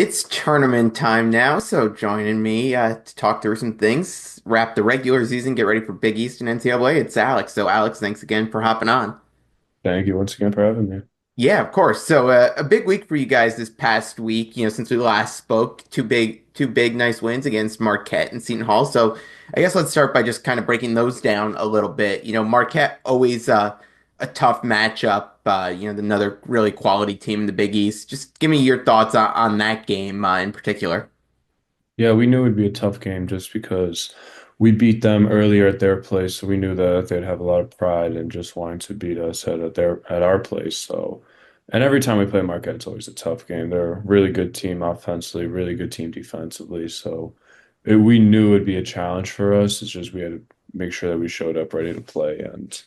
It's tournament time now, so joining me to talk through some things, wrap the regular season, get ready for Big East and NCAA. It's Alex. So, Alex, thanks again for hopping on. Thank you once again for having me. Yeah, of course. So, a big week for you guys this past week. Since we last spoke, two big, nice wins against Marquette and Seton Hall. So, I guess let's start by just kind of breaking those down a little bit. Marquette always a tough matchup. Another really quality team in the Big East. Just give me your thoughts on that game in particular. Yeah, we knew it'd be a tough game just because we beat them earlier at their place, so we knew that they'd have a lot of pride and just wanting to beat us at our place. So, and every time we play Marquette, it's always a tough game. They're a really good team offensively, really good team defensively. So we knew it'd be a challenge for us. It's just we had to make sure that we showed up ready to play. And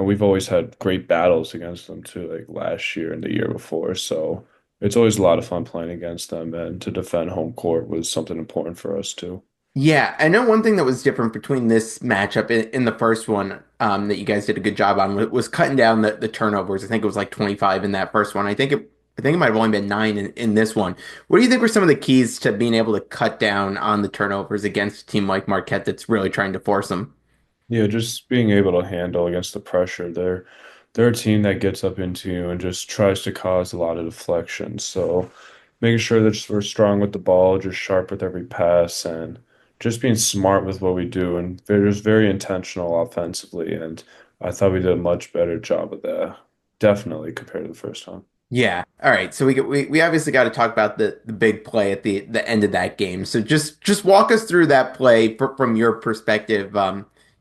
we've always had great battles against them too, like last year and the year before. So it's always a lot of fun playing against them, and to defend home court was something important for us too. Yeah, I know one thing that was different between this matchup in the first one that you guys did a good job on was cutting down the turnovers. I think it was like 25 in that first one. I think it might have only been nine in this one. What do you think were some of the keys to being able to cut down on the turnovers against a team like Marquette that's really trying to force them? Yeah, just being able to handle against the pressure. They're a team that gets up into you and just tries to cause a lot of deflection. So making sure that we're strong with the ball, just sharp with every pass, and just being smart with what we do. And they're just very intentional offensively. And I thought we did a much better job of that, definitely compared to the first time. Yeah. All right. So we obviously got to talk about the big play at the end of that game. So just walk us through that play from your perspective.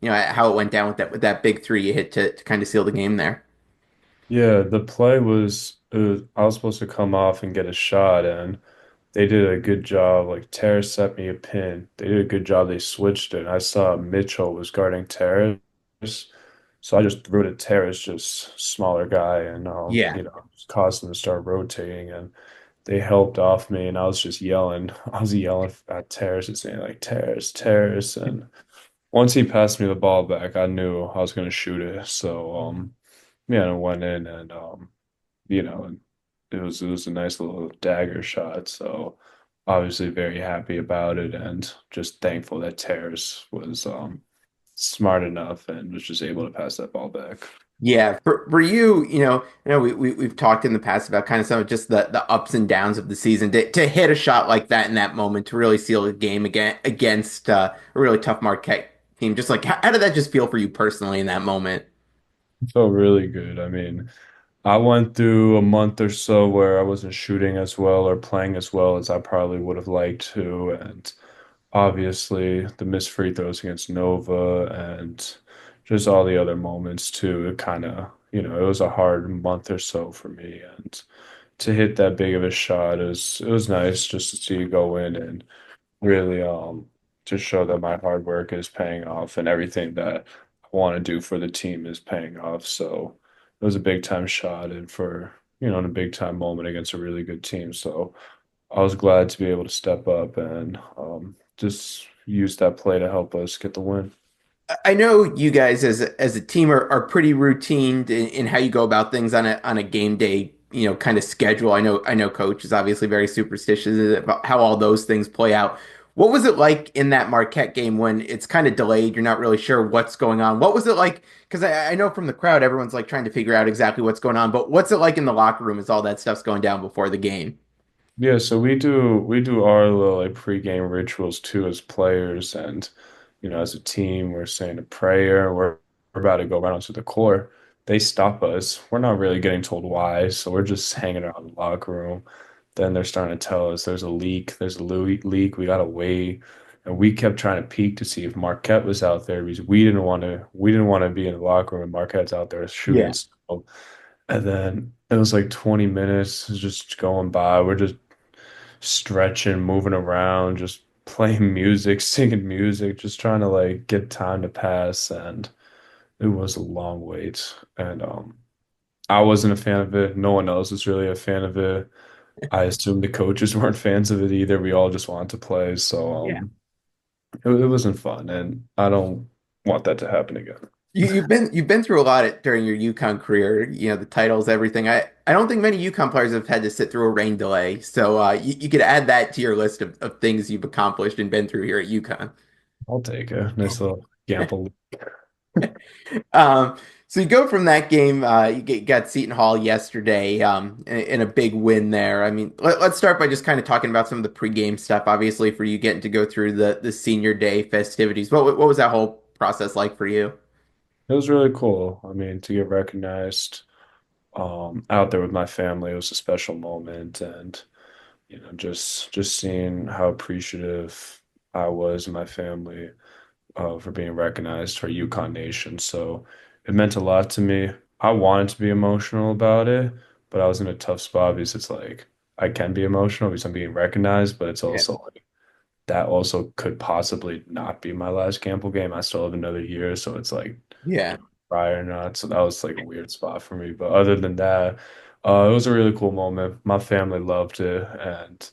How it went down with that big three you hit to kind of seal the game there. Yeah, the play I was supposed to come off and get a shot, and they did a good job. Like Terrace set me a pin. They did a good job. They switched it. I saw Mitchell was guarding Terrace, so I just threw it at Terrace, just smaller guy, and Yeah. just caused him to start rotating, and they helped off me, and I was just yelling. I was yelling at Terrace and saying like Terrace, Terrace, and once he passed me the ball back, I knew I was going to shoot it. So yeah, and it went in, and you know, it was a nice little dagger shot. So obviously very happy about it, and just thankful that Terrace was smart enough and was just able to pass that ball back. Yeah, for you, we've talked in the past about kind of some of just the ups and downs of the season to hit a shot like that in that moment to really seal the game against a really tough Marquette team. Just like how did that just feel for you personally in that moment? It felt really good. I mean, I went through a month or so where I wasn't shooting as well or playing as well as I probably would have liked to, and obviously the missed free throws against Nova and just all the other moments too. It kind of, it was a hard month or so for me, and to hit that big of a shot it was nice just to see you go in and really to show that my hard work is paying off and everything that I want to do for the team is paying off. So it was a big time shot and for, in a big time moment against a really good team. So I was glad to be able to step up and just use that play to help us get the win. I know you guys as a team are pretty routined in how you go about things on a game day, kind of schedule. I know coach is obviously very superstitious about how all those things play out. What was it like in that Marquette game when it's kind of delayed? You're not really sure what's going on. What was it like? Because I know from the crowd, everyone's like trying to figure out exactly what's going on. But what's it like in the locker room as all that stuff's going down before the game? Yeah, so we do our little like pregame rituals too as players, and as a team we're saying a prayer. We're about to go right onto the court. They stop us. We're not really getting told why, so we're just hanging around the locker room. Then they're starting to tell us there's a leak. There's a leak. We gotta wait, and we kept trying to peek to see if Marquette was out there because we didn't want to be in the locker room. And Marquette's out there shooting. Yeah. So, and then it was like 20 minutes just going by. We're just stretching, moving around, just playing music, singing music, just trying to like get time to pass. And it was a long wait. And I wasn't a fan of it. No one else was really a fan of it. I assume the coaches weren't fans of it either. We all just wanted to play. So it wasn't fun. And I don't want that to happen again. You've been through a lot during your UConn career, the titles, everything. I don't think many UConn players have had to sit through a rain delay. So you could add that to your list of things you've accomplished and been through here at UConn. I'll take it. Nice little gamble. Um, so you go from that game, got Seton Hall yesterday, in a big win there. I mean, let's start by just kind of talking about some of the pregame stuff. Obviously, for you getting to go through the senior day festivities, what was that whole process like for you? It was really cool. I mean, to get recognized out there with my family, it was a special moment, and just seeing how appreciative I was and my family for being recognized for UConn Nation. So it meant a lot to me. I wanted to be emotional about it, but I was in a tough spot because it's like I can be emotional because I'm being recognized, but it's Yeah. also like that also could possibly not be my last Campbell game. I still have another year, so it's like Yeah. cry or not. So that was like a weird spot for me. But other than that, it was a really cool moment. My family loved it, and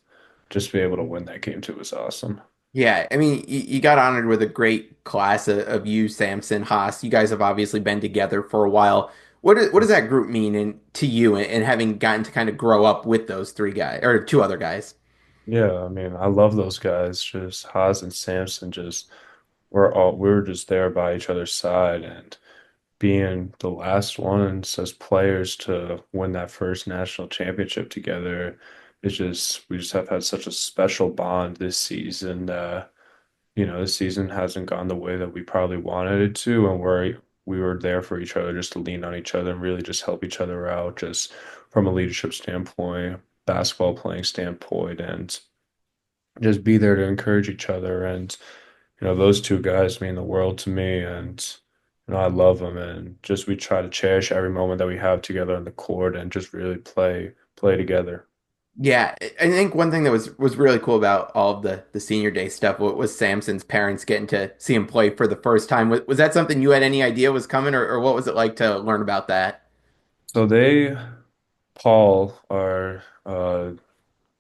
just be able to win that game too was awesome. Yeah, I mean, you got honored with a great class of you, Samson, Haas. You guys have obviously been together for a while. What does that group mean to you and having gotten to kind of grow up with those three guys or two other guys? Yeah, I mean, I love those guys. Just Haas and Samson, just we were just there by each other's side, and being the last ones as players to win that first national championship together, it's just we just have had such a special bond this season. This season hasn't gone the way that we probably wanted it to, and we were there for each other just to lean on each other and really just help each other out, just from a leadership standpoint, basketball playing standpoint, and just be there to encourage each other. And those two guys mean the world to me, and I love them. And just we try to cherish every moment that we have together on the court, and just really play together. Yeah, I think one thing that was really cool about all of the senior day stuff was Samson's parents getting to see him play for the first time. Was that something you had any idea was coming, or what was it like to learn about that? So Paul, our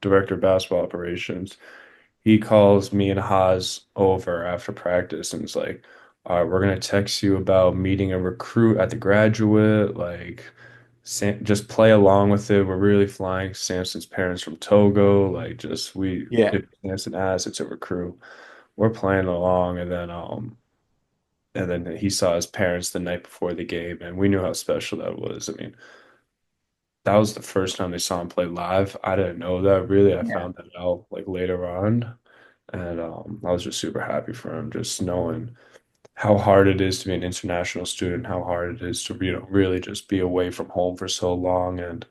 director of basketball operations, he calls me and Haas over after practice and is like, all right, we're gonna text you about meeting a recruit at the graduate. Like, just play along with it. We're really flying Samson's parents from Togo. Like, Yeah. if Samson asks, it's a recruit. We're playing along, and then he saw his parents the night before the game, and we knew how special that was. I mean, that was the first time they saw him play live. I didn't know that really. I Yeah. found that out like later on. And I was just super happy for him, just knowing how hard it is to be an international student, how hard it is to, really just be away from home for so long. And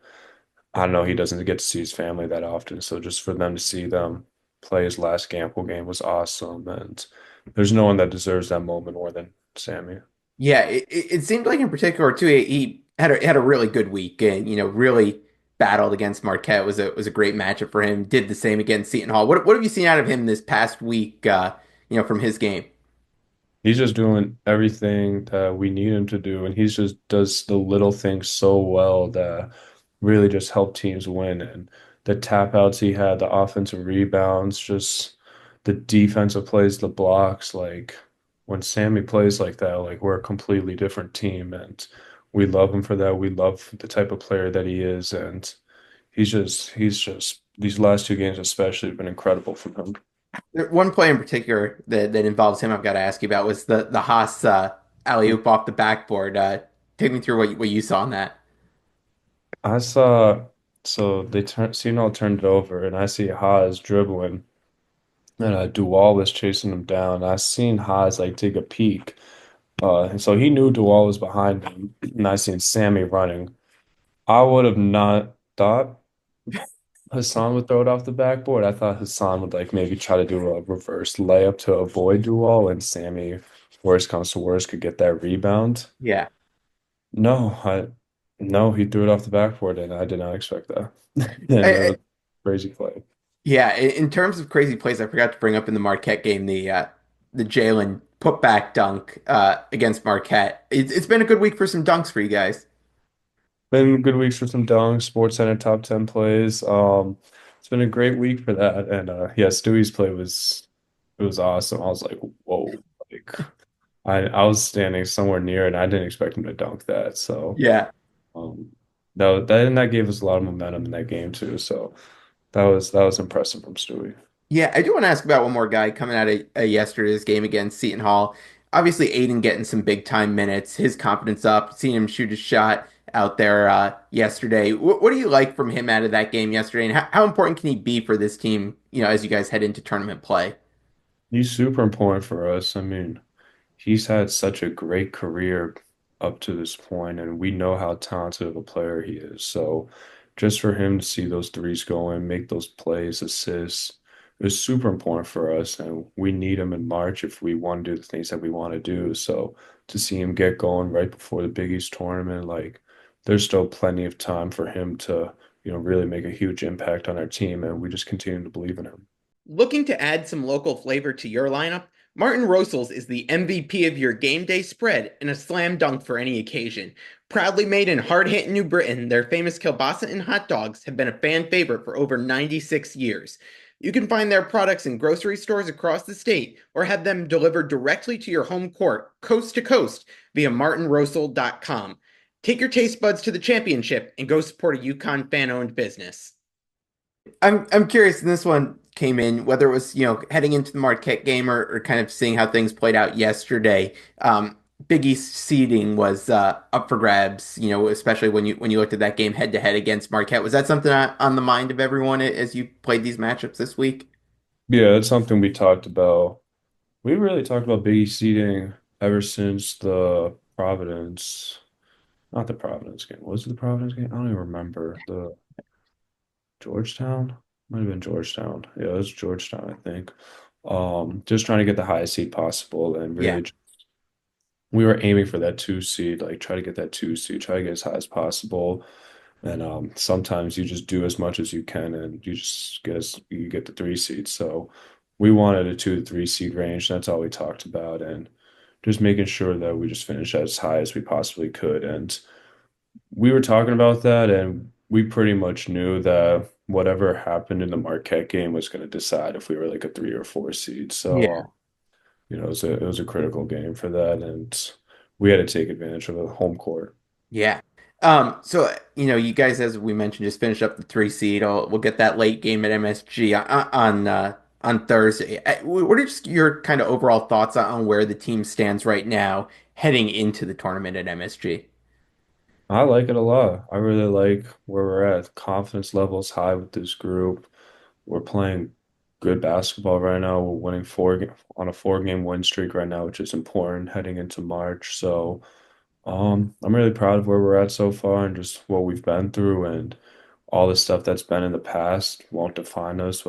I know he doesn't get to see his family that often. So just for them to see them play his last Gamble game was awesome. And there's no one that deserves that moment more than Sammy. Yeah, it seemed like in particular too, he had a really good week and really battled against Marquette. Was a great matchup for him. Did the same against Seton Hall. What have you seen out of him this past week? From his game. He's just doing everything that we need him to do, and he's just does the little things so well that really just help teams win. And the tap outs he had, the offensive rebounds, just the defensive plays, the blocks. Like when Sammy plays like that, like we're a completely different team, and we love him for that. We love the type of player that he is, and he's just these last two games especially have been incredible from him. One play in particular that involves him, I've got to ask you about was the Haas alley oop off the backboard. Take me through what you saw in that. I saw, so Seton turned it over, and I see Haas dribbling, and Duval was chasing him down. I seen Haas like take a peek, and so he knew Duval was behind him, and I seen Sammy running. I would have not thought Hassan would throw it off the backboard. I thought Hassan would like maybe try to do a reverse layup to avoid Duval, and Sammy, worst comes to worst, could get that rebound. Yeah. No, no, he threw it off the backboard, and I did not expect that. And that I, was a crazy play. Yeah, in terms of crazy plays, I forgot to bring up in the Marquette game the Jalen putback dunk against Marquette. It's been a good week for some dunks for you guys. Been good weeks for some dunks, Sports Center top 10 plays. It's been a great week for that. And yeah, Stewie's play was it was awesome. I was like, whoa, like I was standing somewhere near and I didn't expect him to dunk that. So Yeah. um that gave us a lot of momentum in that game too. So that was impressive from Stewie. Yeah, I do want to ask about one more guy coming out of yesterday's game against Seton Hall. Obviously, Aiden getting some big time minutes, his confidence up, seeing him shoot a shot out there yesterday. What do you like from him out of that game yesterday, and how important can he be for this team, as you guys head into tournament play? He's super important for us. I mean, he's had such a great career up to this point, and we know how talented of a player he is. So just for him to see those threes go in, make those plays, assists, is super important for us. And we need him in March if we want to do the things that we want to do. So to see him get going right before the Big East tournament, like there's still plenty of time for him to, really make a huge impact on our team, and we just continue to believe in him. Looking to add some local flavor to your lineup? Martin Rosals is the MVP of your game day spread and a slam dunk for any occasion. Proudly made in hard-hit New Britain, their famous kielbasa and hot dogs have been a fan favorite for over 96 years. You can find their products in grocery stores across the state or have them delivered directly to your home court, coast to coast, via martinrosal.com. Take your taste buds to the championship and go support a UConn fan-owned business. I'm curious, and this one came in, whether it was, heading into the Marquette game or kind of seeing how things played out yesterday. Big East seeding was up for grabs, especially when you looked at that game head to head against Marquette. Was that something on the mind of everyone as you played these matchups this week? Yeah, that's something we talked about. We really talked about Big East seeding ever since the Providence, not the Providence game. Was it the Providence game? I don't even remember. The Georgetown? Might have been Georgetown. Yeah, it was Georgetown, I think. Just trying to get the highest seed possible and Yeah. really we were aiming for that two seed, like try to get that two seed, try to get as high as possible. And sometimes you just do as much as you can and you get the three seed. So we wanted a 2 to 3 seed range. That's all we talked about. And just making sure that we just finish as high as we possibly could. And we were talking about that, and we pretty much knew that whatever happened in the Marquette game was going to decide if we were like a 3 or 4 seed. So, Yeah. it was a critical game for that, and we had to take advantage of the home court. Yeah. So you guys, as we mentioned, just finished up the three seed. We'll get that late game at MSG on Thursday. What are just your kind of overall thoughts on where the team stands right now heading into the tournament at MSG? I like it a lot. I really like where we're at. Confidence levels high with this group. We're playing good basketball right now. We're winning on a 4 game win streak right now, which is important heading into March. So, I'm really proud of where we're at so far and just what we've been through, and all the stuff that's been in the past won't define us,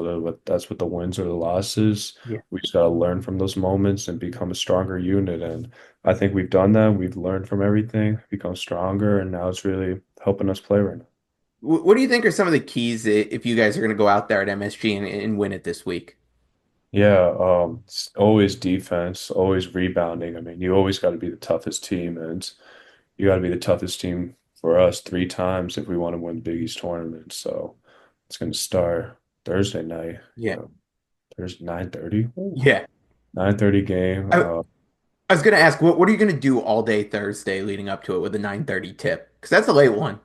that's with the wins or the losses. Yeah. We just got to learn from those moments and become a stronger unit. And I think we've done that. We've learned from everything, become stronger, and now it's really helping us play right now. What do you think are some of the keys if you guys are going to go out there at MSG and win it this week? Yeah, it's always defense, always rebounding. I mean, you always got to be the toughest team, and you got to be the toughest team for us 3 times if we want to win the Big East tournament. So it's going to start Thursday night. Yeah. There's 9:30. Ooh. Yeah. 9:30 game. I, I was going to ask, what are you going to do all day Thursday leading up to it with a 9:30 tip? Because that's a late one.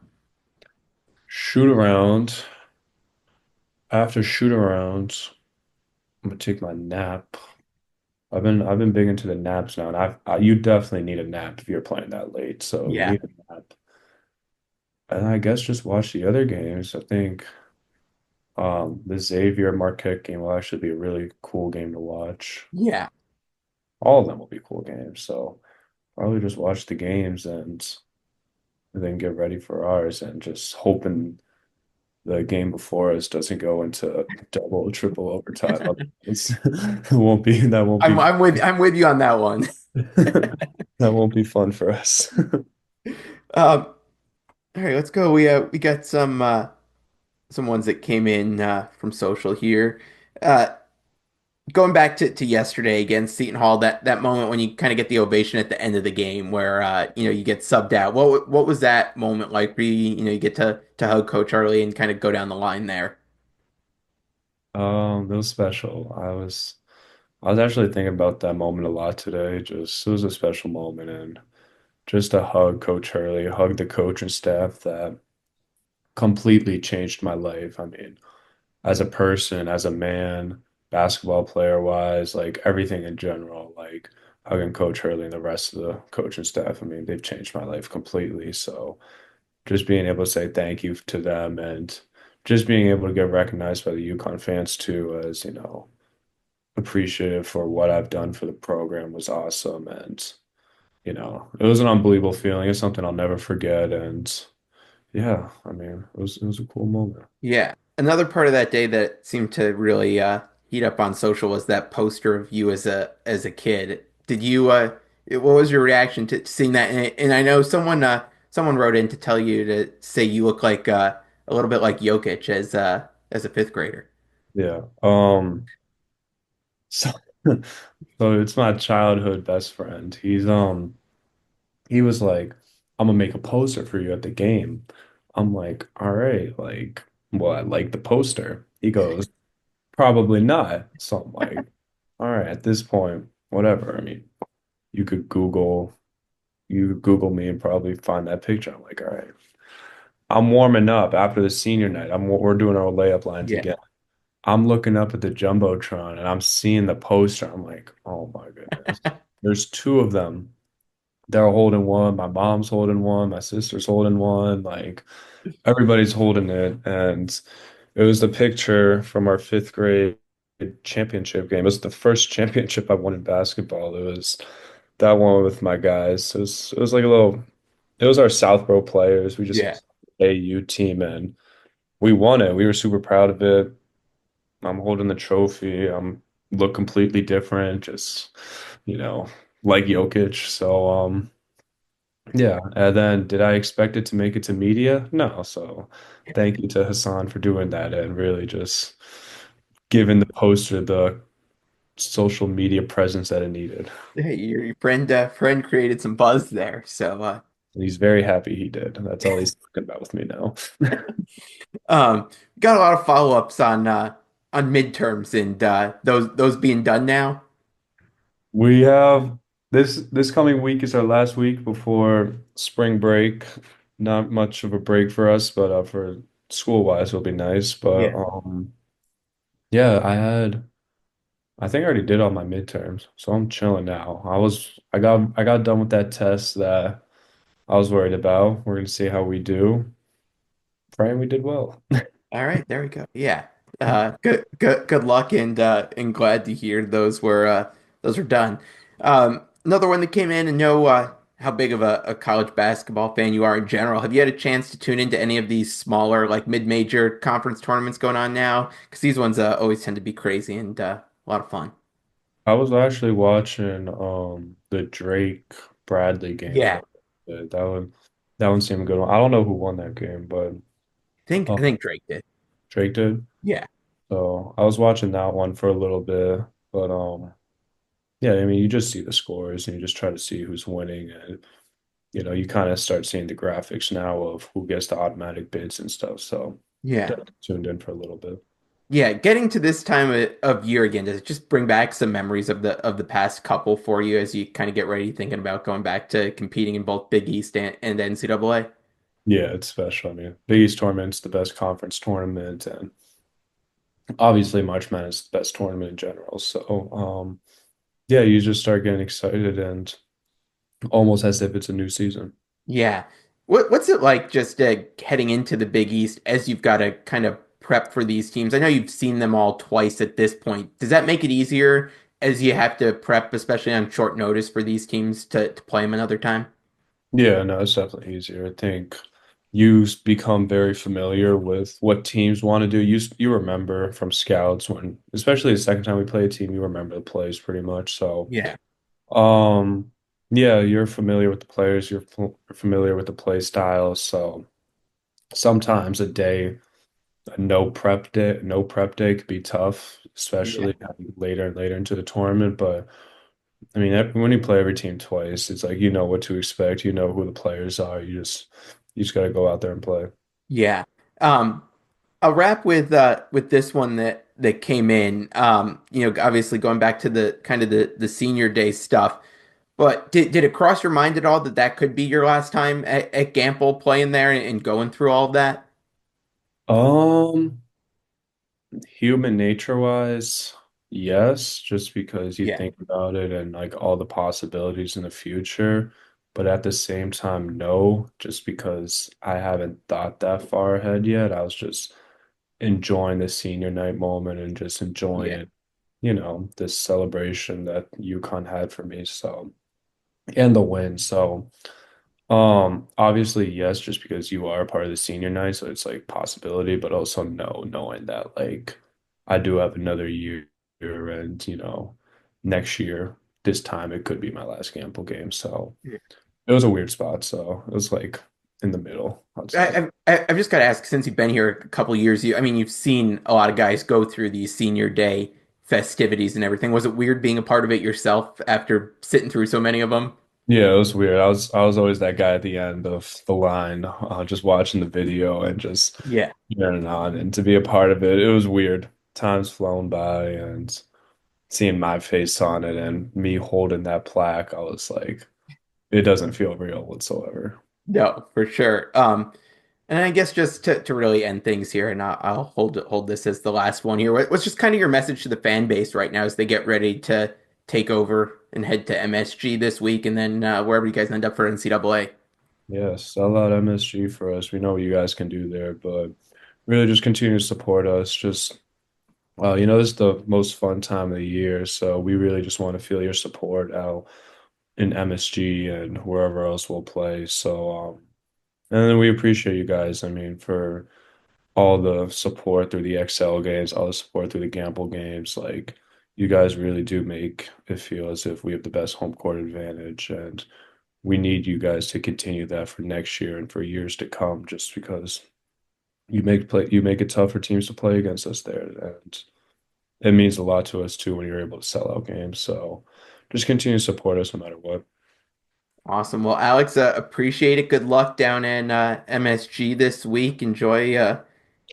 Shoot around. After shoot around, I'm gonna take my nap. I've been big into the naps now, and you definitely need a nap if you're playing that late. So you Yeah. need a nap. And I guess just watch the other games. I think the Xavier Marquette game will actually be a really cool game to watch. Yeah. All of them will be cool games. So probably just watch the games and then get ready for ours and just hoping the game before us doesn't go into double, triple overtime. It won't be that won't I'm be I'm with I'm with you on that one. that won't be fun for us. All right, let's go. We got some ones that came in from social here. Uh, Going back to yesterday against Seton Hall, that moment when you kind of get the ovation at the end of the game where you get subbed out. What was that moment like? Where you get to hug Coach Harley and kind of go down the line there. It was special. I was actually thinking about that moment a lot today. Just it was a special moment, and just to hug Coach Hurley, hug the coach and staff that completely changed my life. I mean, as a person, as a man, basketball player wise, like everything in general, like hugging Coach Hurley and the rest of the coaching staff. I mean, they've changed my life completely. So just being able to say thank you to them and just being able to get recognized by the UConn fans too as, appreciative for what I've done for the program was awesome. And, it was an unbelievable feeling. It's something I'll never forget. And yeah, I mean, it was a cool moment. Yeah. Another part of that day that seemed to really heat up on social was that poster of you as a kid. Did you what was your reaction to seeing that? And I know someone wrote in to tell you to say you look like a little bit like Jokic as a fifth grader. Yeah. So so it's my childhood best friend. He was like, I'm gonna make a poster for you at the game. I'm like, all right, like, well, I like the poster. He goes, probably not. So I'm like, all right, at this point, whatever. I mean, you could Google, you could Google me and probably find that picture. I'm like, all right. I'm warming up after the senior night. We're doing our layup lines Yeah. again. I'm looking up at the Jumbotron and I'm seeing the poster. I'm like, oh my goodness. There's two of them. They're holding one. My mom's holding one. My sister's holding one. Like everybody's holding it. And it was the picture from our fifth grade championship game. It was the first championship I won in basketball. It was that one with my guys. It was like a little, it was our Southborough players. We just Yeah. AU team and we won it. We were super proud of it. I'm holding the trophy. I'm look completely different, just, you know, like Jokic. So, yeah. And then did I expect it to make it to media? No. So thank you to Hassan for doing that and really just giving the poster the social media presence that it needed. Hey, your friend created some buzz there. So And he's very happy he did. That's all he's talking about with me now. um got a lot of follow-ups on midterms and those being done now. We have this coming week is our last week before spring break. Not much of a break for us, but for school wise, it'll be nice. But Yeah. yeah, I think I already did all my midterms, so I'm chilling now. I got done with that test that I was worried about. We're gonna see how we do. Praying we did well. All right, there we go. Yeah. Good luck and glad to hear those were done. Another one that came in and know how big of a college basketball fan you are in general. Have you had a chance to tune into any of these smaller like mid-major conference tournaments going on now? Because these ones always tend to be crazy and a lot of fun. I was actually watching the Drake Bradley game Yeah. for that one seemed a good one. I don't know who won that game, but I uh, think Drake did. Drake did. Yeah. So I was watching that one for a little bit, but yeah, I mean you just see the scores and you just try to see who's winning and you kind of start seeing the graphics now of who gets the automatic bids and stuff. So Yeah. definitely tuned in for a little bit. Yeah, getting to this time of year again, does it just bring back some memories of the past couple for you as you kind of get ready thinking about going back to competing in both Big East and NCAA? Yeah, it's special. I mean, Big East tournament's the best conference tournament, and obviously March Madness is the best tournament in general. So, yeah, you just start getting excited and almost as if it's a new season. Yeah. What's it like just heading into the Big East as you've got to kind of prep for these teams? I know you've seen them all twice at this point. Does that make it easier as you have to prep, especially on short notice for these teams to play them another time? Yeah, no, it's definitely easier. I think become very familiar with what teams want to do. You remember from scouts when, especially the second time we play a team, you remember the plays pretty much. So, Yeah. um, yeah, you're familiar with the players. Familiar with the play styles. So sometimes no prep day could be tough, Yeah. especially later and later into the tournament. But I mean, when you play every team twice, it's like you know what to expect. You know who the players are. You just got to go out there and play. Yeah. Um, I'll wrap with this one that came in. Obviously going back to the kind of the senior day stuff. But did it cross your mind at all that that could be your last time at Gamble playing there and going through all of that? Um, Human nature wise, yes, just because you Yeah, think about it and like all the possibilities in the future. But at the same time, no, just because I haven't thought that far ahead yet. I was just enjoying the senior night moment and just yeah. enjoying, this celebration that UConn had for me. So, and the win. So, obviously, yes, just because you are part of the senior night, so it's like possibility, but also no, knowing that like I do have another year and next year, this time it could be my last gamble game. So it was a weird spot. So it was like in the middle, I'd say. I've just got to ask, since you've been here a couple years, I mean, you've seen a lot of guys go through these senior day festivities and everything. Was it weird being a part of it yourself after sitting through so many of them? Yeah, it was weird. I was always that guy at the end of the line, just watching the video and just Yeah. cheering on. And to be a part of it, it was weird. Time's flown by and seeing my face on it and me holding that plaque, I was like, it doesn't feel real whatsoever. No, for sure. And I guess just to really end things here, and I'll hold this as the last one here. What's just kind of your message to the fan base right now as they get ready to take over and head to MSG this week, and then wherever you guys end up for NCAA? Yes, sell out MSG for us. We know what you guys can do there, but really just continue to support us. Just this is the most fun time of the year, so we really just want to feel your support out in MSG and wherever else we'll play. So, and then we appreciate you guys. I mean, for all the support through the XL games, all the support through the Gamble games. Like, you guys really do make it feel as if we have the best home court advantage, and we need you guys to continue that for next year and for years to come, just because you make it tough for teams to play against us there, and it means a lot to us too when you're able to sell out games. So just continue to support us no matter what. Awesome. Well, Alex, appreciate it. Good luck down in MSG this week. Enjoy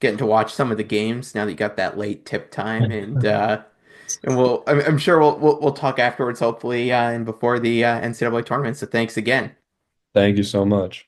getting to watch some of the games now that you got that late tip time, and I'm sure we'll talk afterwards, hopefully, and before the NCAA tournament. So thanks again. Thank you so much.